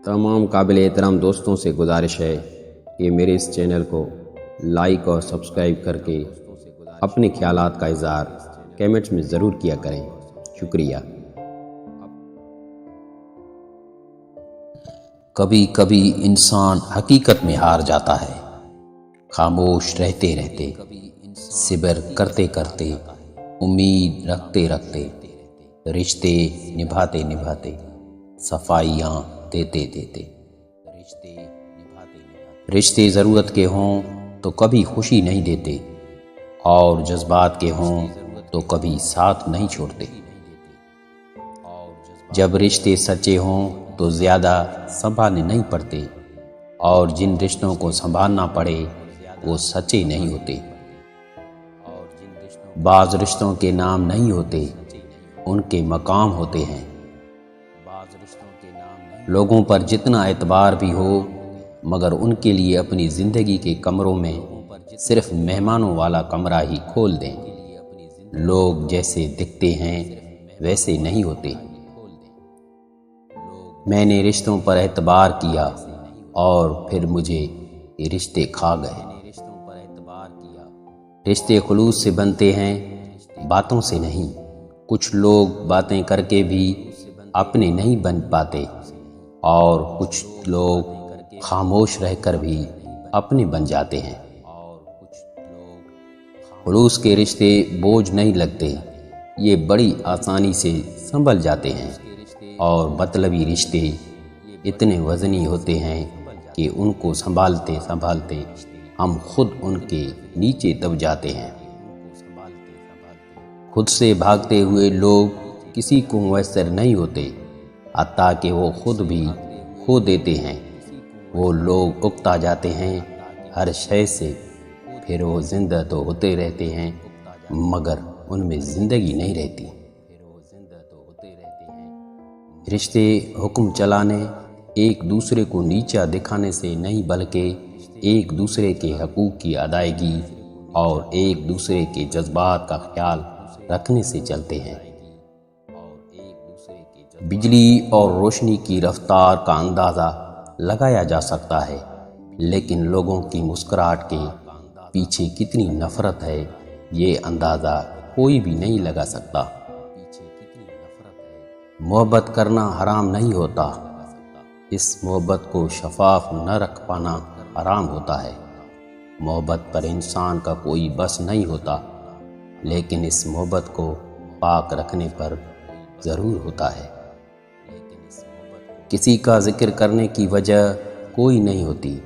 तमाम काबिल एहतराम दोस्तों से गुजारिश है कि मेरे इस चैनल को लाइक और सब्सक्राइब करके अपने ख्यालात का इज़हार कमेंट्स में ज़रूर किया करें। शुक्रिया। कभी कभी इंसान हकीकत में हार जाता है। खामोश रहते रहते, सिबर करते करते, उम्मीद रखते रखते, रिश्ते निभाते निभाते, सफाइयाँ देते देते। रिश्ते ज़रूरत के हों तो कभी खुशी नहीं देते, और जज्बात के हों तो कभी साथ नहीं छोड़ते। जब रिश्ते सच्चे हों तो ज़्यादा संभालने नहीं पड़ते, और जिन रिश्तों को संभालना पड़े वो सच्चे नहीं होते। बाज़ रिश्तों के नाम नहीं होते, उनके मकाम होते हैं। लोगों पर जितना एतबार भी हो, मगर उनके लिए अपनी ज़िंदगी के कमरों में सिर्फ मेहमानों वाला कमरा ही खोल दें। लोग जैसे दिखते हैं वैसे नहीं होते। मैंने रिश्तों पर एतबार किया और फिर मुझे ये रिश्ते खा गए। रिश्ते खुलूस से बनते हैं, बातों से नहीं। कुछ लोग बातें करके भी अपने नहीं बन पाते, और कुछ लोग खामोश रहकर भी अपने बन जाते हैं। खुलूस के रिश्ते बोझ नहीं लगते, ये बड़ी आसानी से संभल जाते हैं। और मतलबी रिश्ते इतने वज़नी होते हैं कि उनको संभालते संभालते हम खुद उनके नीचे दब जाते हैं। खुद से भागते हुए लोग किसी को मुयस्सर नहीं होते, हत्ता कि वो खुद भी खो देते हैं। वो लोग उकता जाते हैं हर शय से, फिर वो जिंदा तो होते रहते हैं मगर उनमें ज़िंदगी नहीं रहती। रिश्ते हुक्म चलाने, एक दूसरे को नीचा दिखाने से नहीं, बल्कि एक दूसरे के हकूक़ की अदायगी और एक दूसरे के जज्बात का ख्याल रखने से चलते हैं। बिजली और रोशनी की रफ्तार का अंदाज़ा लगाया जा सकता है, लेकिन लोगों की मुस्कुराहट के पीछे कितनी नफ़रत है ये अंदाज़ा कोई भी नहीं लगा सकता। मोहब्बत करना हराम नहीं होता, इस मोहब्बत को शफाफ न रख पाना हराम होता है। मोहब्बत पर इंसान का कोई बस नहीं होता, लेकिन इस मोहब्बत को पाक रखने पर ज़रूर होता है। किसी का जिक्र करने की वजह कोई नहीं होती,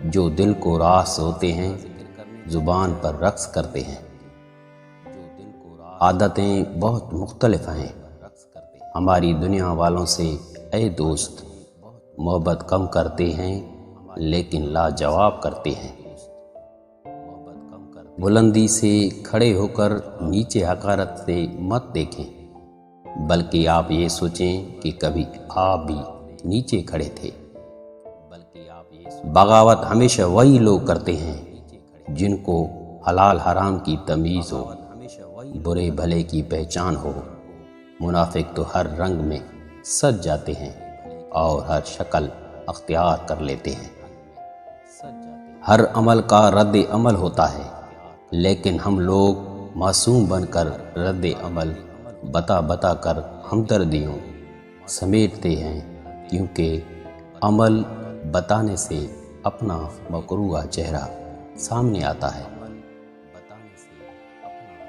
जो दिल को रास होते हैं ज़ुबान पर रक्स करते हैं। आदतें बहुत मुख्तलिफ हैं हमारी दुनिया वालों से। ऐ दोस्त, मोहब्बत कम करते हैं लेकिन लाजवाब करते हैं। बुलंदी से खड़े होकर नीचे हकारत से मत देखें, बल्कि आप ये सोचें कि कभी आप भी नीचे खड़े थे। बगावत हमेशा वही लोग करते हैं जिनको हलाल हराम की तमीज़ हो, बुरे भले की पहचान हो। मुनाफिक तो हर रंग में सज जाते हैं और हर शक्ल अख्तियार कर लेते हैं। हर अमल का रद्द अमल होता है, लेकिन हम लोग मासूम बनकर रद्द अमल बता बता कर हमदर्दियों समेटते हैं, क्योंकि अमल बताने से अपना मकरूहा चेहरा सामने आता है।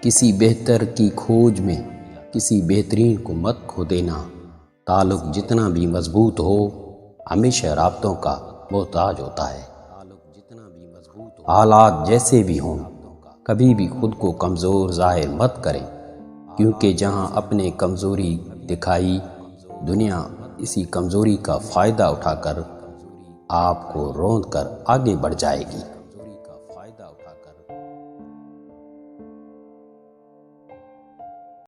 किसी बेहतर की खोज में किसी बेहतरीन को मत खो देना। ताल्लुक़ जितना भी मजबूत हो, हमेशा राब्तों का मोहताज होता है। हालात जैसे भी हों, कभी भी खुद को कमज़ोर ज़ाहिर मत करें, क्योंकि जहां अपने कमज़ोरी दिखाई, दुनिया इसी कमज़ोरी का फ़ायदा उठाकर आपको रौंद कर आगे बढ़ जाएगी।